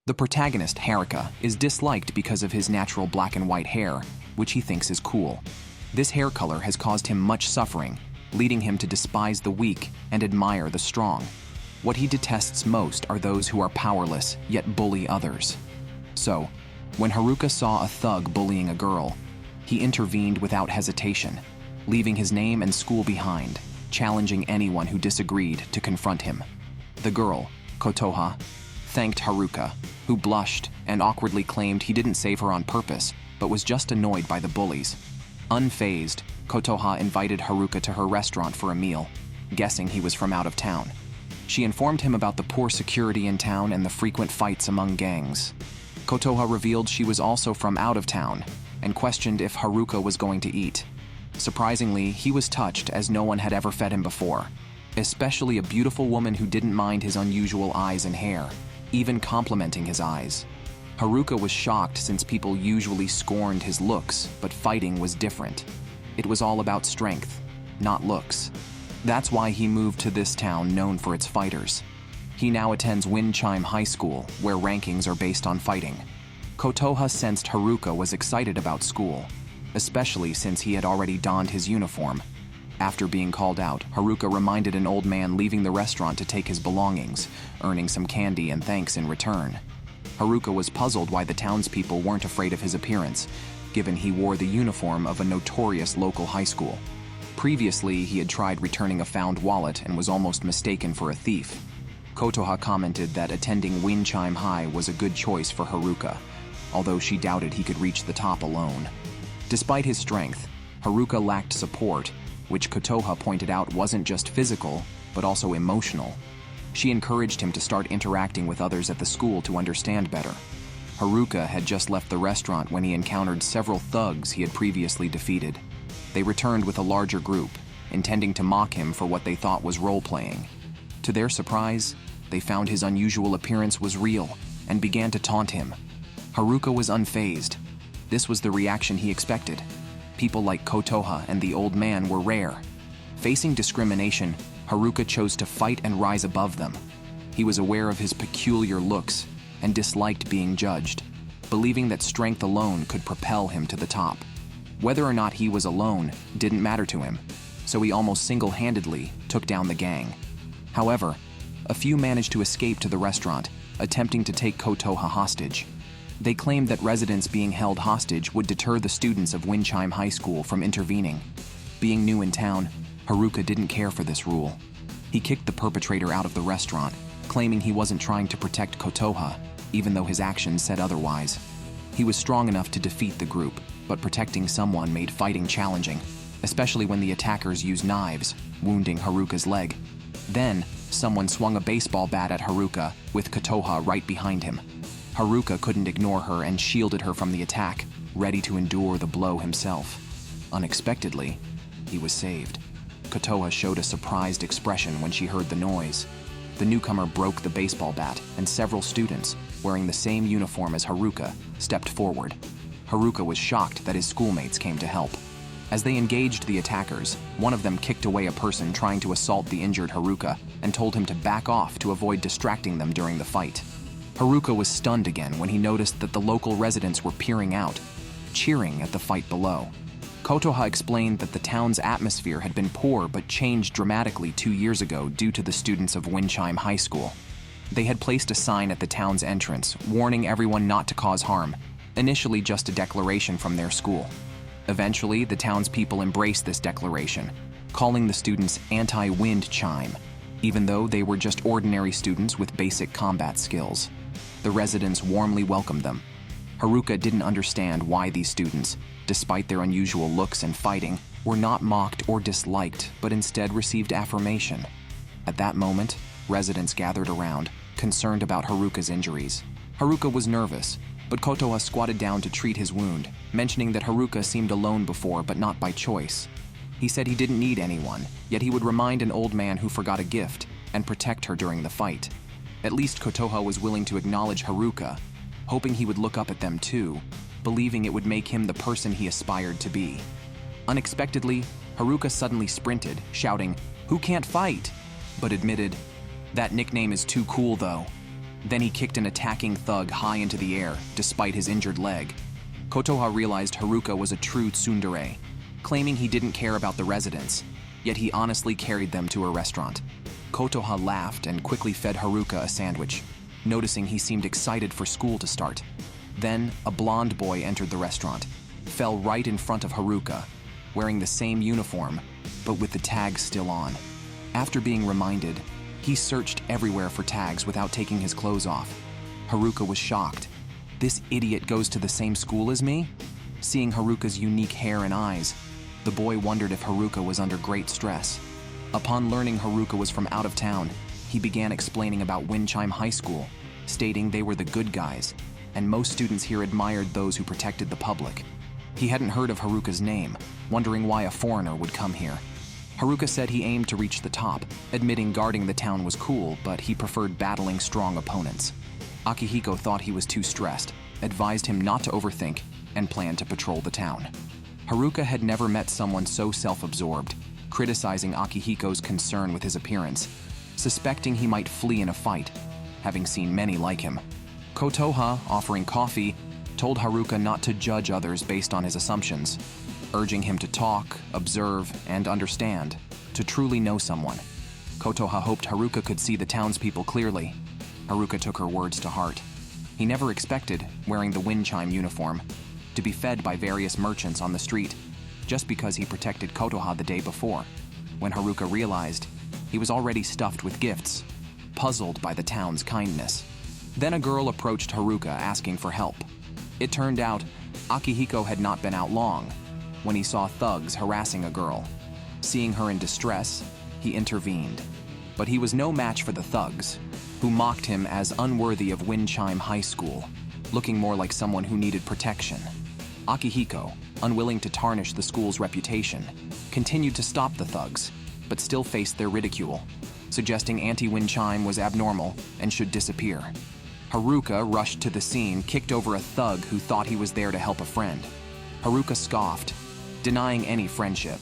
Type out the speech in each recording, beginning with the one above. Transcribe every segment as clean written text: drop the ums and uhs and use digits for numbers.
The protagonist, Haruka, is disliked because of his natural black and white hair, which he thinks is cool. This hair color has caused him much suffering, leading him to despise the weak and admire the strong. What he detests most are those who are powerless, yet bully others. So, when Haruka saw a thug bullying a girl, he intervened without hesitation, leaving his name and school behind, challenging anyone who disagreed to confront him. The girl, Kotoha, thanked Haruka, who blushed and awkwardly claimed he didn't save her on purpose, but was just annoyed by the bullies. Unfazed, Kotoha invited Haruka to her restaurant for a meal, guessing he was from out of town. She informed him about the poor security in town and the frequent fights among gangs. Kotoha revealed she was also from out of town and questioned if Haruka was going to eat. Surprisingly, he was touched as no one had ever fed him before, especially a beautiful woman who didn't mind his unusual eyes and hair, even complimenting his eyes. Haruka was shocked since people usually scorned his looks, but fighting was different. It was all about strength, not looks. That's why he moved to this town known for its fighters. He now attends Windchime High School, where rankings are based on fighting. Kotoha sensed Haruka was excited about school, especially since he had already donned his uniform. After being called out, Haruka reminded an old man leaving the restaurant to take his belongings, earning some candy and thanks in return. Haruka was puzzled why the townspeople weren't afraid of his appearance, given he wore the uniform of a notorious local high school. Previously, he had tried returning a found wallet and was almost mistaken for a thief. Kotoha commented that attending Windchime High was a good choice for Haruka, although she doubted he could reach the top alone. Despite his strength, Haruka lacked support, which Kotoha pointed out wasn't just physical, but also emotional. She encouraged him to start interacting with others at the school to understand better. Haruka had just left the restaurant when he encountered several thugs he had previously defeated. They returned with a larger group, intending to mock him for what they thought was role-playing. To their surprise, they found his unusual appearance was real and began to taunt him. Haruka was unfazed. This was the reaction he expected. People like Kotoha and the old man were rare. Facing discrimination, Haruka chose to fight and rise above them. He was aware of his peculiar looks and disliked being judged, believing that strength alone could propel him to the top. Whether or not he was alone didn't matter to him, so he almost single-handedly took down the gang. However, a few managed to escape to the restaurant, attempting to take Kotoha hostage. They claimed that residents being held hostage would deter the students of Windchime High School from intervening. Being new in town, Haruka didn't care for this rule. He kicked the perpetrator out of the restaurant, claiming he wasn't trying to protect Kotoha, even though his actions said otherwise. He was strong enough to defeat the group, but protecting someone made fighting challenging, especially when the attackers used knives, wounding Haruka's leg. Then, someone swung a baseball bat at Haruka, with Kotoha right behind him. Haruka couldn't ignore her and shielded her from the attack, ready to endure the blow himself. Unexpectedly, he was saved. Kotoha showed a surprised expression when she heard the noise. The newcomer broke the baseball bat, and several students, wearing the same uniform as Haruka, stepped forward. Haruka was shocked that his schoolmates came to help. As they engaged the attackers, one of them kicked away a person trying to assault the injured Haruka and told him to back off to avoid distracting them during the fight. Haruka was stunned again when he noticed that the local residents were peering out, cheering at the fight below. Kotoha explained that the town's atmosphere had been poor but changed dramatically 2 years ago due to the students of Windchime High School. They had placed a sign at the town's entrance, warning everyone not to cause harm, initially just a declaration from their school. Eventually, the townspeople embraced this declaration, calling the students anti-wind chime, even though they were just ordinary students with basic combat skills. The residents warmly welcomed them. Haruka didn't understand why these students, despite their unusual looks and fighting, were not mocked or disliked, but instead received affirmation. At that moment, residents gathered around, concerned about Haruka's injuries. Haruka was nervous, but Kotoha squatted down to treat his wound, mentioning that Haruka seemed alone before but not by choice. He said he didn't need anyone, yet he would remind an old man who forgot a gift and protect her during the fight. At least Kotoha was willing to acknowledge Haruka, hoping he would look up at them too, believing it would make him the person he aspired to be. Unexpectedly, Haruka suddenly sprinted, shouting, "Who can't fight?" but admitted, "That nickname is too cool though." Then he kicked an attacking thug high into the air, despite his injured leg. Kotoha realized Haruka was a true tsundere, claiming he didn't care about the residents, yet he honestly carried them to a restaurant. Kotoha laughed and quickly fed Haruka a sandwich, noticing he seemed excited for school to start. Then, a blonde boy entered the restaurant, fell right in front of Haruka, wearing the same uniform, but with the tags still on. After being reminded, he searched everywhere for tags without taking his clothes off. Haruka was shocked. This idiot goes to the same school as me? Seeing Haruka's unique hair and eyes, the boy wondered if Haruka was under great stress. Upon learning Haruka was from out of town, he began explaining about Windchime High School, stating they were the good guys, and most students here admired those who protected the public. He hadn't heard of Haruka's name, wondering why a foreigner would come here. Haruka said he aimed to reach the top, admitting guarding the town was cool, but he preferred battling strong opponents. Akihiko thought he was too stressed, advised him not to overthink, and planned to patrol the town. Haruka had never met someone so self-absorbed, criticizing Akihiko's concern with his appearance, suspecting he might flee in a fight, having seen many like him. Kotoha, offering coffee, told Haruka not to judge others based on his assumptions, urging him to talk, observe, and understand, to truly know someone. Kotoha hoped Haruka could see the townspeople clearly. Haruka took her words to heart. He never expected, wearing the Windchime uniform, to be fed by various merchants on the street, just because he protected Kotoha the day before. When Haruka realized, he was already stuffed with gifts, puzzled by the town's kindness. Then a girl approached Haruka asking for help. It turned out, Akihiko had not been out long when he saw thugs harassing a girl. Seeing her in distress, he intervened. But he was no match for the thugs, who mocked him as unworthy of Windchime High School, looking more like someone who needed protection. Akihiko, unwilling to tarnish the school's reputation, continued to stop the thugs, but still faced their ridicule, suggesting anti-Windchime was abnormal and should disappear. Haruka rushed to the scene, kicked over a thug who thought he was there to help a friend. Haruka scoffed, denying any friendship,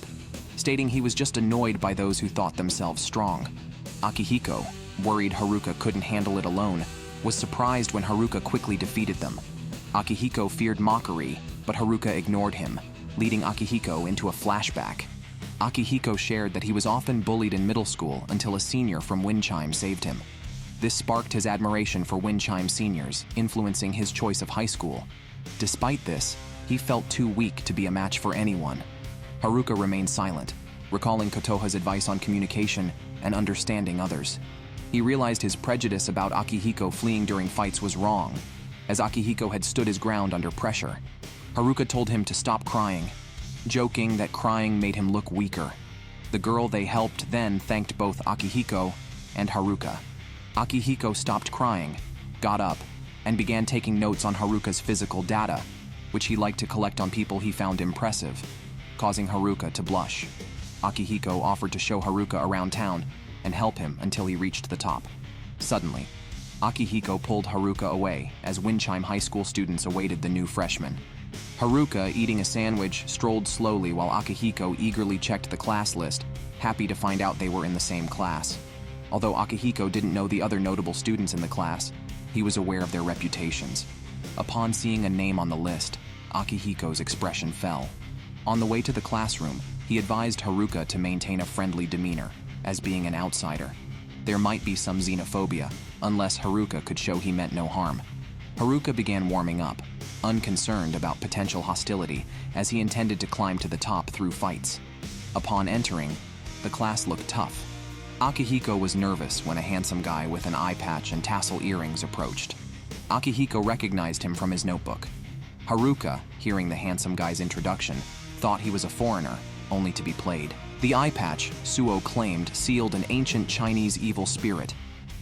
stating he was just annoyed by those who thought themselves strong. Akihiko, worried Haruka couldn't handle it alone, was surprised when Haruka quickly defeated them. Akihiko feared mockery, but Haruka ignored him, leading Akihiko into a flashback. Akihiko shared that he was often bullied in middle school until a senior from Windchime saved him. This sparked his admiration for Windchime seniors, influencing his choice of high school. Despite this, he felt too weak to be a match for anyone. Haruka remained silent, recalling Kotoha's advice on communication and understanding others. He realized his prejudice about Akihiko fleeing during fights was wrong, as Akihiko had stood his ground under pressure. Haruka told him to stop crying, joking that crying made him look weaker. The girl they helped then thanked both Akihiko and Haruka. Akihiko stopped crying, got up, and began taking notes on Haruka's physical data, which he liked to collect on people he found impressive, causing Haruka to blush. Akihiko offered to show Haruka around town and help him until he reached the top. Suddenly, Akihiko pulled Haruka away as Windchime High School students awaited the new freshman. Haruka, eating a sandwich, strolled slowly while Akihiko eagerly checked the class list, happy to find out they were in the same class. Although Akihiko didn't know the other notable students in the class, he was aware of their reputations. Upon seeing a name on the list, Akihiko's expression fell. On the way to the classroom, he advised Haruka to maintain a friendly demeanor, as being an outsider. There might be some xenophobia, unless Haruka could show he meant no harm. Haruka began warming up, unconcerned about potential hostility, as he intended to climb to the top through fights. Upon entering, the class looked tough. Akihiko was nervous when a handsome guy with an eye patch and tassel earrings approached. Akihiko recognized him from his notebook. Haruka, hearing the handsome guy's introduction, thought he was a foreigner, only to be played. The eye patch, Suo claimed, sealed an ancient Chinese evil spirit,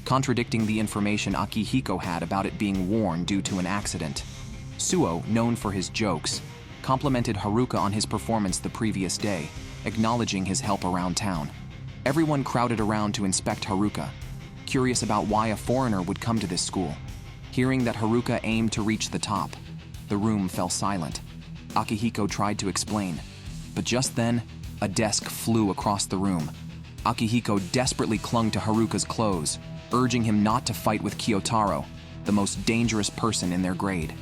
contradicting the information Akihiko had about it being worn due to an accident. Suo, known for his jokes, complimented Haruka on his performance the previous day, acknowledging his help around town. Everyone crowded around to inspect Haruka, curious about why a foreigner would come to this school. Hearing that Haruka aimed to reach the top, the room fell silent. Akihiko tried to explain, but just then, a desk flew across the room. Akihiko desperately clung to Haruka's clothes, urging him not to fight with Kyotaro, the most dangerous person in their grade.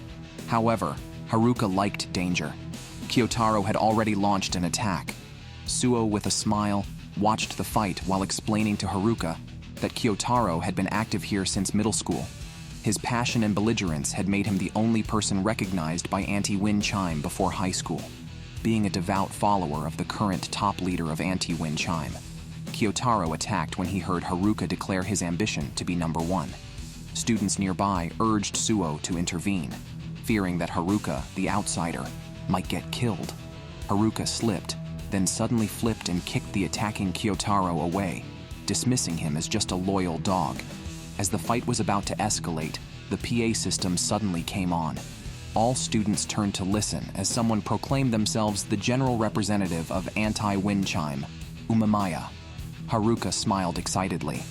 However, Haruka liked danger. Kyotaro had already launched an attack. Suo, with a smile, watched the fight while explaining to Haruka that Kyotaro had been active here since middle school. His passion and belligerence had made him the only person recognized by Anti-Wind Chime before high school, being a devout follower of the current top leader of Anti-Wind Chime. Kyotaro attacked when he heard Haruka declare his ambition to be number one. Students nearby urged Suo to intervene, fearing that Haruka, the outsider, might get killed. Haruka slipped, then suddenly flipped and kicked the attacking Kyotaro away, dismissing him as just a loyal dog. As the fight was about to escalate, the PA system suddenly came on. All students turned to listen as someone proclaimed themselves the general representative of Anti-Wind Chime, Umemiya. Haruka smiled excitedly.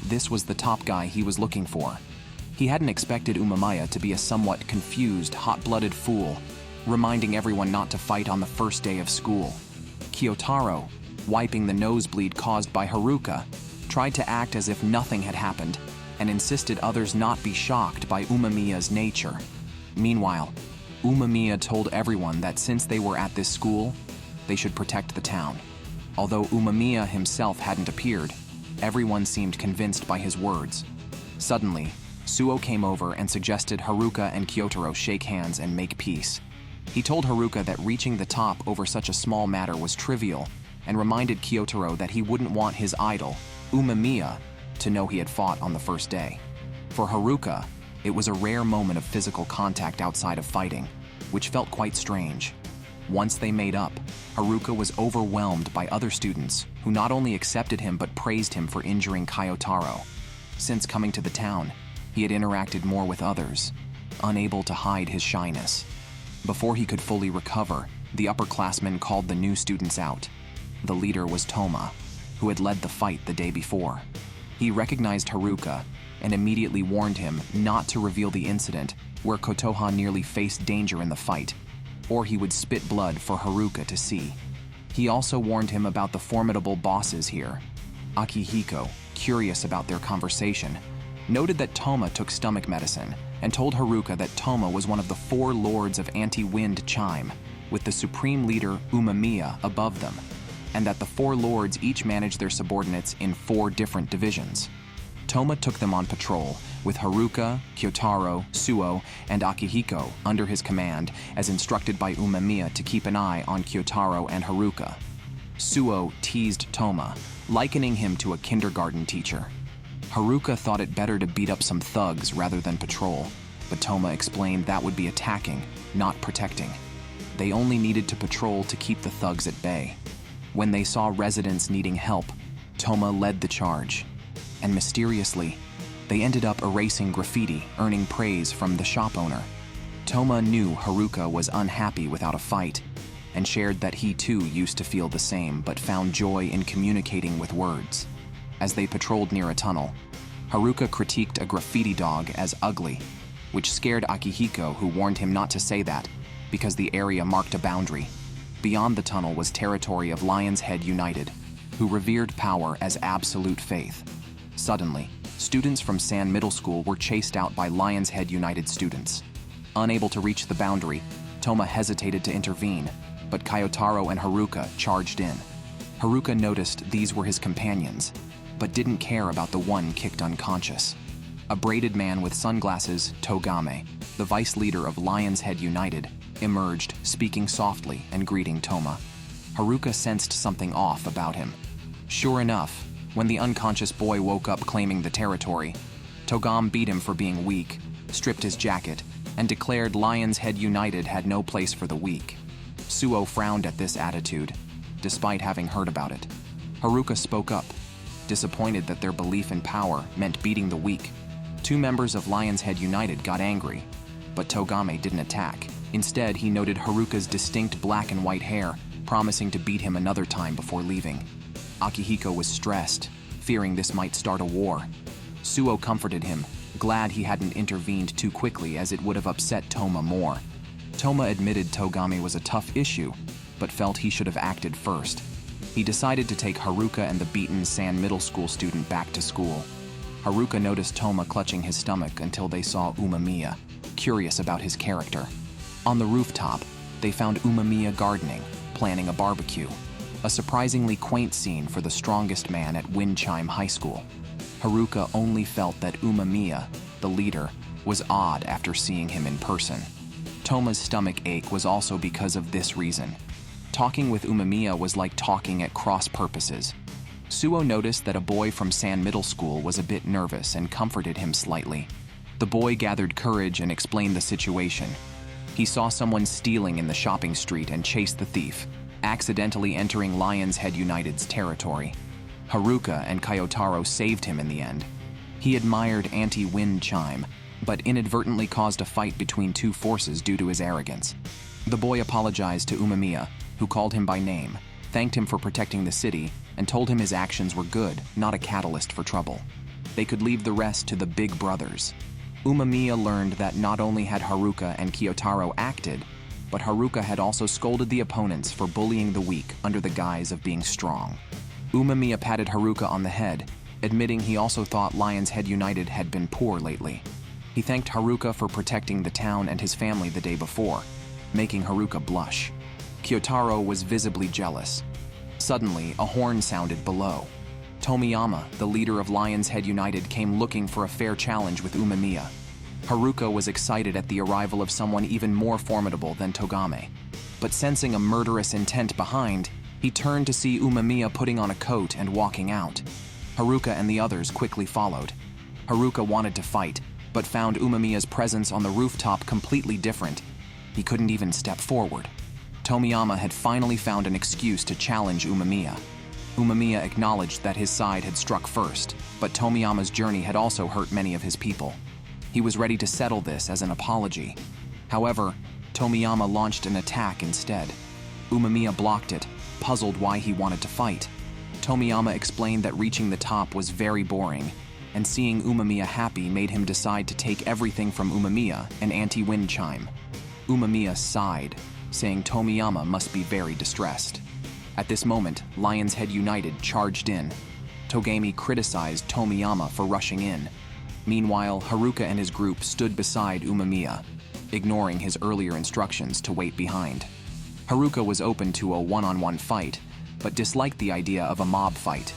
This was the top guy he was looking for. He hadn't expected Umemiya to be a somewhat confused, hot-blooded fool, reminding everyone not to fight on the first day of school. Kyotaro, wiping the nosebleed caused by Haruka, tried to act as if nothing had happened and insisted others not be shocked by Umemiya's nature. Meanwhile, Umemiya told everyone that since they were at this school, they should protect the town. Although Umemiya himself hadn't appeared, everyone seemed convinced by his words. Suddenly, Suo came over and suggested Haruka and Kyotaro shake hands and make peace. He told Haruka that reaching the top over such a small matter was trivial and reminded Kyotaro that he wouldn't want his idol, Umemiya, to know he had fought on the first day. For Haruka, it was a rare moment of physical contact outside of fighting, which felt quite strange. Once they made up, Haruka was overwhelmed by other students who not only accepted him but praised him for injuring Kyotaro. Since coming to the town, he had interacted more with others, unable to hide his shyness. Before he could fully recover, the upperclassmen called the new students out. The leader was Toma, who had led the fight the day before. He recognized Haruka and immediately warned him not to reveal the incident where Kotoha nearly faced danger in the fight, or he would spit blood for Haruka to see. He also warned him about the formidable bosses here. Akihiko, curious about their conversation, noted that Toma took stomach medicine and told Haruka that Toma was one of the 4 lords of Anti-Wind Chime, with the supreme leader Umemiya above them, and that the 4 lords each managed their subordinates in 4 different divisions. Toma took them on patrol, with Haruka, Kyotaro, Suo, and Akihiko under his command, as instructed by Umemiya to keep an eye on Kyotaro and Haruka. Suo teased Toma, likening him to a kindergarten teacher. Haruka thought it better to beat up some thugs rather than patrol, but Toma explained that would be attacking, not protecting. They only needed to patrol to keep the thugs at bay. When they saw residents needing help, Toma led the charge. And mysteriously, they ended up erasing graffiti, earning praise from the shop owner. Toma knew Haruka was unhappy without a fight, and shared that he too used to feel the same but found joy in communicating with words. As they patrolled near a tunnel, Haruka critiqued a graffiti dog as ugly, which scared Akihiko, who warned him not to say that because the area marked a boundary. Beyond the tunnel was territory of Lion's Head United, who revered power as absolute faith. Suddenly, students from San Middle School were chased out by Lion's Head United students. Unable to reach the boundary, Toma hesitated to intervene, but Kyotaro and Haruka charged in. Haruka noticed these were his companions, but didn't care about the one kicked unconscious. A braided man with sunglasses, Togame, the vice leader of Lion's Head United, emerged, speaking softly and greeting Toma. Haruka sensed something off about him. Sure enough, when the unconscious boy woke up claiming the territory, Togame beat him for being weak, stripped his jacket, and declared Lion's Head United had no place for the weak. Suo frowned at this attitude, despite having heard about it. Haruka spoke up, disappointed that their belief in power meant beating the weak. 2 members of Lion's Head United got angry, but Togame didn't attack. Instead, he noted Haruka's distinct black and white hair, promising to beat him another time before leaving. Akihiko was stressed, fearing this might start a war. Suo comforted him, glad he hadn't intervened too quickly as it would have upset Toma more. Toma admitted Togame was a tough issue, but felt he should have acted first. He decided to take Haruka and the beaten San Middle School student back to school. Haruka noticed Toma clutching his stomach until they saw Umemiya, curious about his character. On the rooftop, they found Umemiya gardening, planning a barbecue. A surprisingly quaint scene for the strongest man at Wind Chime High School. Haruka only felt that Umemiya, the leader, was odd after seeing him in person. Toma's stomach ache was also because of this reason. Talking with Umemiya was like talking at cross purposes. Suo noticed that a boy from San Middle School was a bit nervous and comforted him slightly. The boy gathered courage and explained the situation. He saw someone stealing in the shopping street and chased the thief, accidentally entering Lion's Head United's territory. Haruka and Kyotaro saved him in the end. He admired anti-wind chime, but inadvertently caused a fight between two forces due to his arrogance. The boy apologized to Umemiya, who called him by name, thanked him for protecting the city, and told him his actions were good, not a catalyst for trouble. They could leave the rest to the big brothers. Umemiya learned that not only had Haruka and Kyotaro acted, but Haruka had also scolded the opponents for bullying the weak under the guise of being strong. Umemiya patted Haruka on the head, admitting he also thought Lion's Head United had been poor lately. He thanked Haruka for protecting the town and his family the day before, making Haruka blush. Kyotaro was visibly jealous. Suddenly, a horn sounded below. Tomiyama, the leader of Lion's Head United, came looking for a fair challenge with Umemiya. Haruka was excited at the arrival of someone even more formidable than Togame. But sensing a murderous intent behind, he turned to see Umemiya putting on a coat and walking out. Haruka and the others quickly followed. Haruka wanted to fight, but found Umemiya's presence on the rooftop completely different. He couldn't even step forward. Tomiyama had finally found an excuse to challenge Umemiya. Umemiya acknowledged that his side had struck first, but Tomiyama's journey had also hurt many of his people. He was ready to settle this as an apology. However, Tomiyama launched an attack instead. Umemiya blocked it, puzzled why he wanted to fight. Tomiyama explained that reaching the top was very boring, and seeing Umemiya happy made him decide to take everything from Umemiya, an anti-wind chime. Umemiya sighed, saying Tomiyama must be very distressed. At this moment, Lion's Head United charged in. Togami criticized Tomiyama for rushing in. Meanwhile, Haruka and his group stood beside Umemiya, ignoring his earlier instructions to wait behind. Haruka was open to a one-on-one fight, but disliked the idea of a mob fight.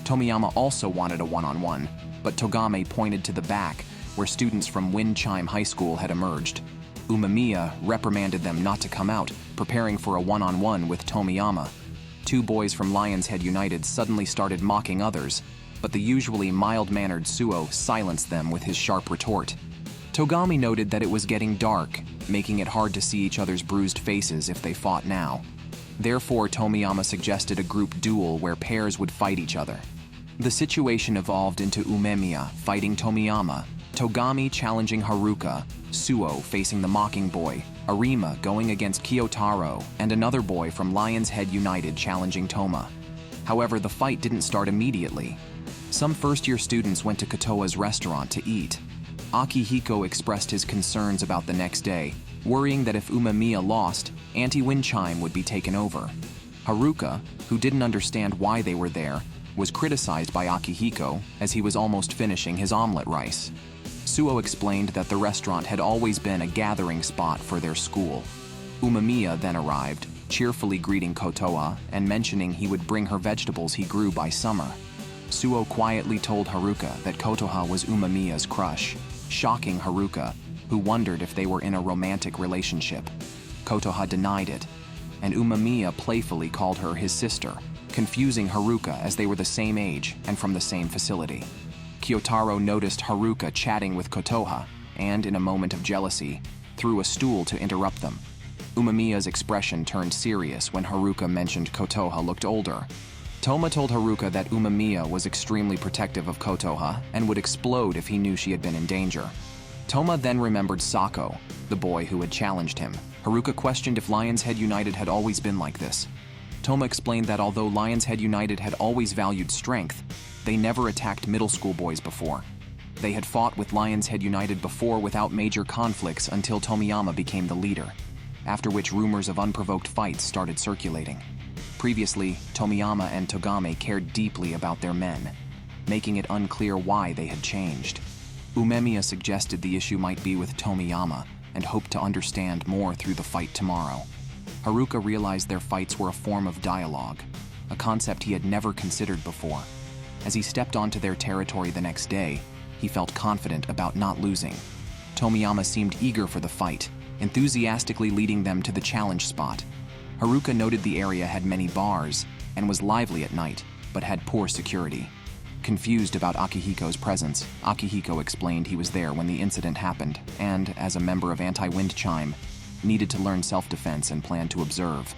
Tomiyama also wanted a one-on-one, but Togame pointed to the back, where students from Wind Chime High School had emerged. Umemiya reprimanded them not to come out, preparing for a one-on-one with Tomiyama. Two boys from Lion's Head United suddenly started mocking others, but the usually mild-mannered Suo silenced them with his sharp retort. Togami noted that it was getting dark, making it hard to see each other's bruised faces if they fought now. Therefore, Tomiyama suggested a group duel where pairs would fight each other. The situation evolved into Umemiya fighting Tomiyama, Togami challenging Haruka, Suo facing the mocking boy, Arima going against Kyotaro, and another boy from Lion's Head United challenging Toma. However, the fight didn't start immediately. Some first-year students went to Kotoa's restaurant to eat. Akihiko expressed his concerns about the next day, worrying that if Umemiya lost, anti-wind chime would be taken over. Haruka, who didn't understand why they were there, was criticized by Akihiko as he was almost finishing his omelet rice. Suo explained that the restaurant had always been a gathering spot for their school. Umemiya then arrived, cheerfully greeting Kotoa and mentioning he would bring her vegetables he grew by summer. Suo quietly told Haruka that Kotoha was Umemiya's crush, shocking Haruka, who wondered if they were in a romantic relationship. Kotoha denied it, and Umemiya playfully called her his sister, confusing Haruka as they were the same age and from the same facility. Kyotaro noticed Haruka chatting with Kotoha and, in a moment of jealousy, threw a stool to interrupt them. Umemiya's expression turned serious when Haruka mentioned Kotoha looked older. Toma told Haruka that Umemiya was extremely protective of Kotoha and would explode if he knew she had been in danger. Toma then remembered Sako, the boy who had challenged him. Haruka questioned if Lion's Head United had always been like this. Toma explained that although Lion's Head United had always valued strength, they never attacked middle school boys before. They had fought with Lion's Head United before without major conflicts until Tomiyama became the leader, after which rumors of unprovoked fights started circulating. Previously, Tomiyama and Togame cared deeply about their men. making it unclear why they had changed. Umemiya suggested the issue might be with Tomiyama and hoped to understand more through the fight tomorrow. Haruka realized their fights were a form of dialogue, a concept he had never considered before. As he stepped onto their territory the next day, he felt confident about not losing. Tomiyama seemed eager for the fight, enthusiastically leading them to the challenge spot. Haruka noted the area had many bars and was lively at night, but had poor security. Confused about Akihiko's presence, Akihiko explained he was there when the incident happened and, as a member of Anti-Wind Chime, needed to learn self-defense and planned to observe.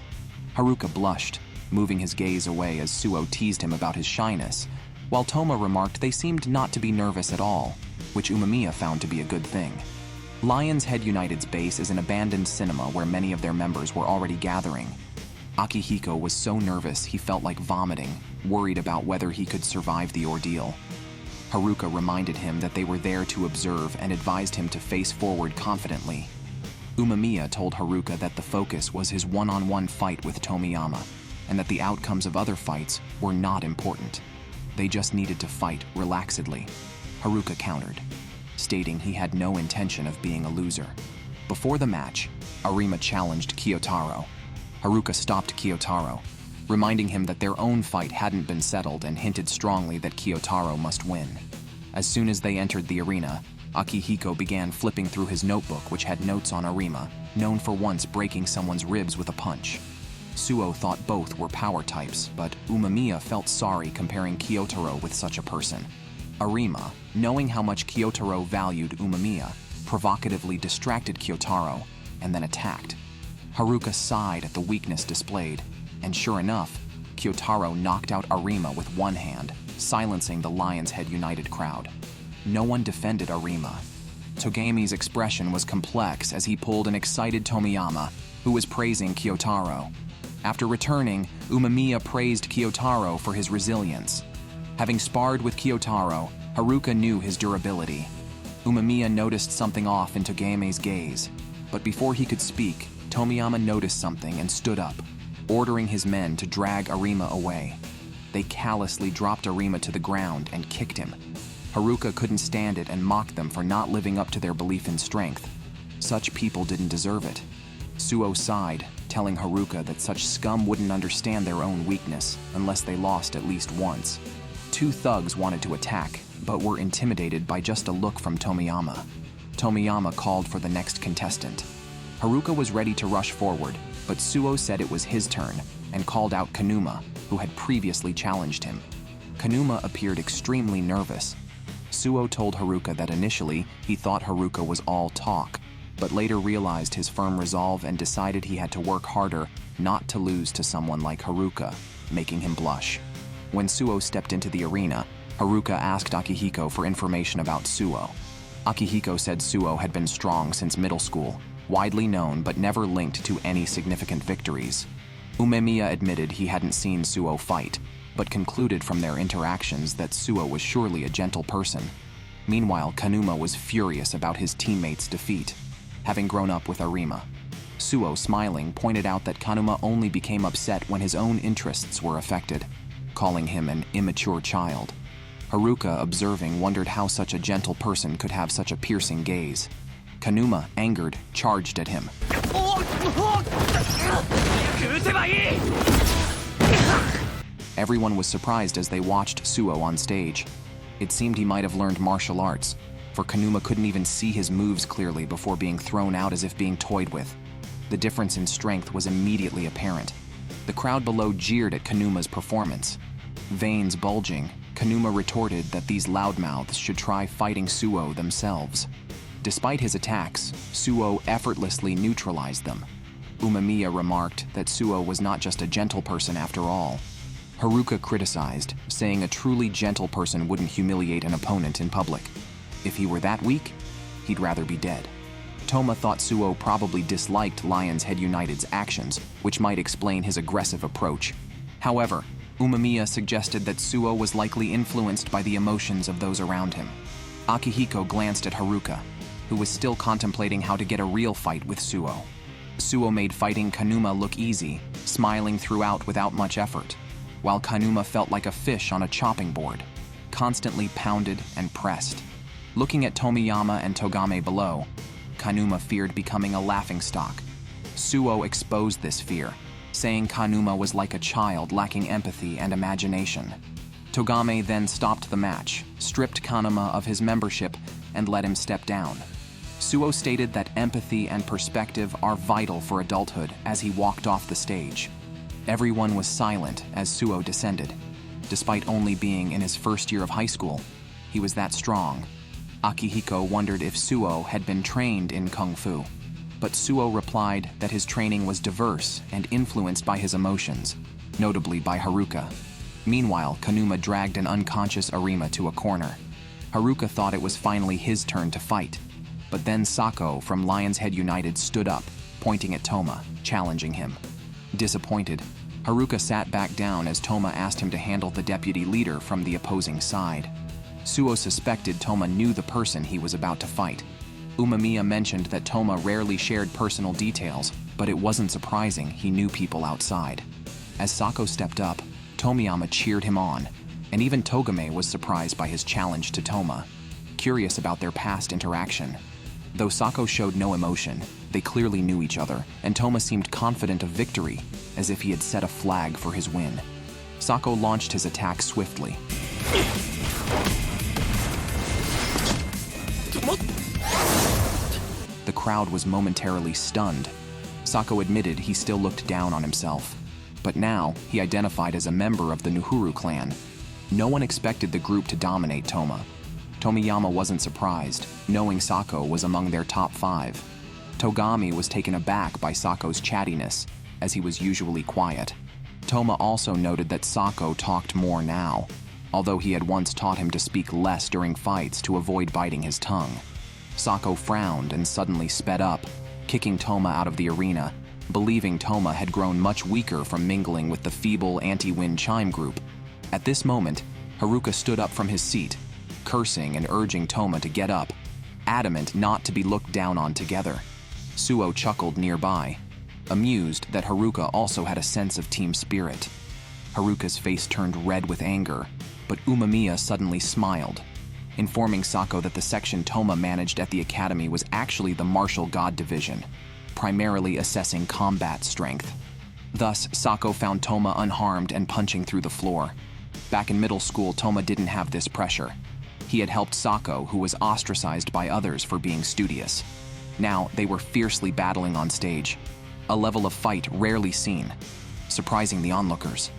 Haruka blushed, moving his gaze away as Suo teased him about his shyness, while Toma remarked they seemed not to be nervous at all, which Umemiya found to be a good thing. Lion's Head United's base is an abandoned cinema where many of their members were already gathering. Akihiko was so nervous he felt like vomiting, worried about whether he could survive the ordeal. Haruka reminded him that they were there to observe and advised him to face forward confidently. Umemiya told Haruka that the focus was his one-on-one fight with Tomiyama, and that the outcomes of other fights were not important. They just needed to fight relaxedly. Haruka countered, stating he had no intention of being a loser. Before the match, Arima challenged Kiyotaro. Haruka stopped Kiyotaro, reminding him that their own fight hadn't been settled and hinted strongly that Kiyotaro must win. As soon as they entered the arena, Akihiko began flipping through his notebook, which had notes on Arima, known for once breaking someone's ribs with a punch. Suo thought both were power types, but Umemiya felt sorry comparing Kiyotaro with such a person. Arima, knowing how much Kiyotaro valued Umemiya, provocatively distracted Kiyotaro and then attacked. Haruka sighed at the weakness displayed, and sure enough, Kiyotaro knocked out Arima with one hand, silencing the Lion's Head United crowd. No one defended Arima. Togami's expression was complex as he pulled an excited Tomiyama, who was praising Kiyotaro. After returning, Umemiya praised Kiyotaro for his resilience. Having sparred with Kiyotaro, Haruka knew his durability. Umemiya noticed something off in Togami's gaze, but before he could speak, Tomiyama noticed something and stood up, ordering his men to drag Arima away. They callously dropped Arima to the ground and kicked him. Haruka couldn't stand it and mocked them for not living up to their belief in strength. Such people didn't deserve it. Suo sighed, telling Haruka that such scum wouldn't understand their own weakness unless they lost at least once. Two thugs wanted to attack, but were intimidated by just a look from Tomiyama. Tomiyama called for the next contestant. Haruka was ready to rush forward, but Suo said it was his turn and called out Kanuma, who had previously challenged him. Kanuma appeared extremely nervous. Suo told Haruka that initially he thought Haruka was all talk, but later realized his firm resolve and decided he had to work harder not to lose to someone like Haruka, making him blush. When Suo stepped into the arena, Haruka asked Akihiko for information about Suo. Akihiko said Suo had been strong since middle school, widely known but never linked to any significant victories. Umemiya admitted he hadn't seen Suo fight, but concluded from their interactions that Suo was surely a gentle person. Meanwhile, Kanuma was furious about his teammate's defeat, having grown up with Arima. Suo, smiling, pointed out that Kanuma only became upset when his own interests were affected, calling him an immature child. Haruka, observing, wondered how such a gentle person could have such a piercing gaze. Kanuma, angered, charged at him. Everyone was surprised as they watched Suo on stage. It seemed he might have learned martial arts, for Kanuma couldn't even see his moves clearly before being thrown out as if being toyed with. The difference in strength was immediately apparent. The crowd below jeered at Kanuma's performance. Veins bulging, Kanuma retorted that these loudmouths should try fighting Suo themselves. Despite his attacks, Suo effortlessly neutralized them. Umemiya remarked that Suo was not just a gentle person after all. Haruka criticized, saying a truly gentle person wouldn't humiliate an opponent in public. If he were that weak, he'd rather be dead. Toma thought Suo probably disliked Lion's Head United's actions, which might explain his aggressive approach. However, Umemiya suggested that Suo was likely influenced by the emotions of those around him. Akihiko glanced at Haruka, who was still contemplating how to get a real fight with Suo. Suo made fighting Kanuma look easy, smiling throughout without much effort, while Kanuma felt like a fish on a chopping board. constantly pounded and pressed. Looking at Tomiyama and Togame below, Kanuma feared becoming a laughingstock. Suo exposed this fear, saying Kanuma was like a child lacking empathy and imagination. Togame then stopped the match, stripped Kanuma of his membership, and let him step down. Suo stated that empathy and perspective are vital for adulthood as he walked off the stage. Everyone was silent as Suo descended. Despite only being in his first year of high school, he was that strong. Akihiko wondered if Suo had been trained in Kung Fu, but Suo replied that his training was diverse and influenced by his emotions, notably by Haruka. Meanwhile, Kanuma dragged an unconscious Arima to a corner. Haruka thought it was finally his turn to fight, but then Sako from Lion's Head United stood up, pointing at Toma, challenging him. Disappointed, Haruka sat back down as Toma asked him to handle the deputy leader from the opposing side. Suo suspected Toma knew the person he was about to fight. Umemiya mentioned that Toma rarely shared personal details, but it wasn't surprising he knew people outside. As Sako stepped up, Tomiyama cheered him on, and even Togame was surprised by his challenge to Toma, curious about their past interaction. Though Sako showed no emotion, they clearly knew each other, and Toma seemed confident of victory, as if he had set a flag for his win. Sako launched his attack swiftly. The crowd was momentarily stunned. Sako admitted he still looked down on himself, but now he identified as a member of the Nuhuru clan. No one expected the group to dominate Toma. Tomiyama wasn't surprised, knowing Sako was among their top 5. Togami was taken aback by Sako's chattiness, as he was usually quiet. Toma also noted that Sako talked more now, although he had once taught him to speak less during fights to avoid biting his tongue. Sako frowned and suddenly sped up, kicking Toma out of the arena, believing Toma had grown much weaker from mingling with the feeble anti-wind chime group. At this moment, Haruka stood up from his seat, cursing and urging Toma to get up, adamant not to be looked down on together. Suo chuckled nearby, amused that Haruka also had a sense of team spirit. Haruka's face turned red with anger, but Umemiya suddenly smiled, informing Sako that the section Toma managed at the academy was actually the Martial God Division, primarily assessing combat strength. Thus, Sako found Toma unharmed and punching through the floor. Back in middle school, Toma didn't have this pressure. He had helped Sako, who was ostracized by others for being studious. Now, they were fiercely battling on stage, a level of fight rarely seen, surprising the onlookers.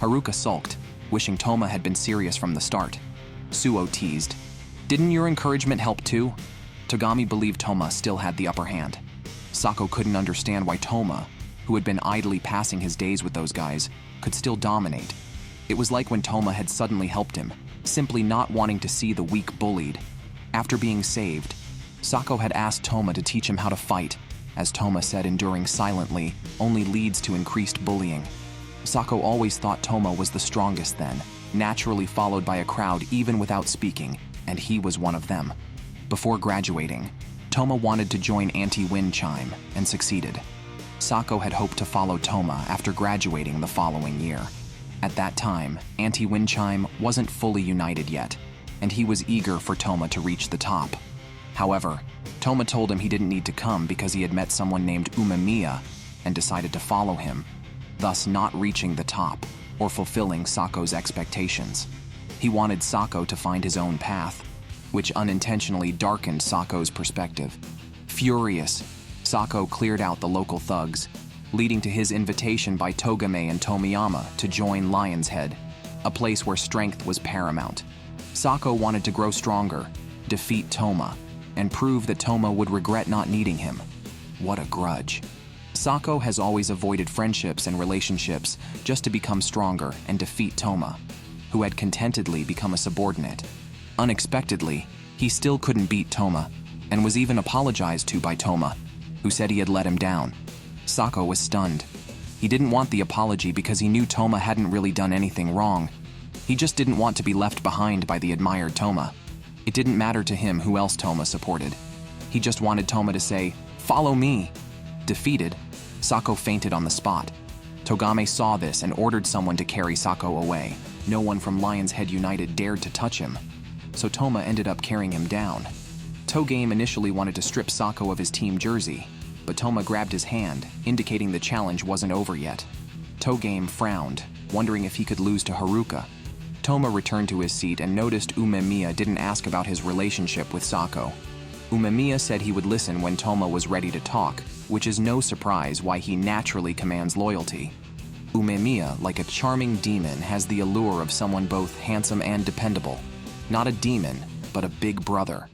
Haruka sulked, wishing Toma had been serious from the start. Suo teased, "Didn't your encouragement help too?" Togami believed Toma still had the upper hand. Sako couldn't understand why Toma, who had been idly passing his days with those guys, could still dominate. It was like when Toma had suddenly helped him, simply not wanting to see the weak bullied. After being saved, Sako had asked Toma to teach him how to fight, as Toma said enduring silently only leads to increased bullying. Sako always thought Toma was the strongest then, naturally followed by a crowd even without speaking, and he was one of them. Before graduating, Toma wanted to join Anti-Wind Chime and succeeded. Sako had hoped to follow Toma after graduating the following year. At that time, Anti-Wind Chime wasn't fully united yet, and he was eager for Toma to reach the top. However, Toma told him he didn't need to come because he had met someone named Umemiya and decided to follow him, thus not reaching the top or fulfilling Sako's expectations. He wanted Sako to find his own path, which unintentionally darkened Sako's perspective. Furious, Sako cleared out the local thugs, leading to his invitation by Togame and Tomiyama to join Lion's Head, a place where strength was paramount. Sako wanted to grow stronger, defeat Toma, and prove that Toma would regret not needing him. What a grudge. Sako has always avoided friendships and relationships just to become stronger and defeat Toma, who had contentedly become a subordinate. Unexpectedly, he still couldn't beat Toma, and was even apologized to by Toma, who said he had let him down. Sako was stunned. He didn't want the apology because he knew Toma hadn't really done anything wrong. He just didn't want to be left behind by the admired Toma. It didn't matter to him who else Toma supported. He just wanted Toma to say, "Follow me." Defeated, Sako fainted on the spot. Togame saw this and ordered someone to carry Sako away. No one from Lion's Head United dared to touch him, so Toma ended up carrying him down. Togame initially wanted to strip Sako of his team jersey, but Toma grabbed his hand, indicating the challenge wasn't over yet. Togame frowned, wondering if he could lose to Haruka. Toma returned to his seat and noticed Umemiya didn't ask about his relationship with Sako. Umemiya said he would listen when Toma was ready to talk, which is no surprise why he naturally commands loyalty. Umemiya, like a charming demon, has the allure of someone both handsome and dependable. Not a demon, but a big brother.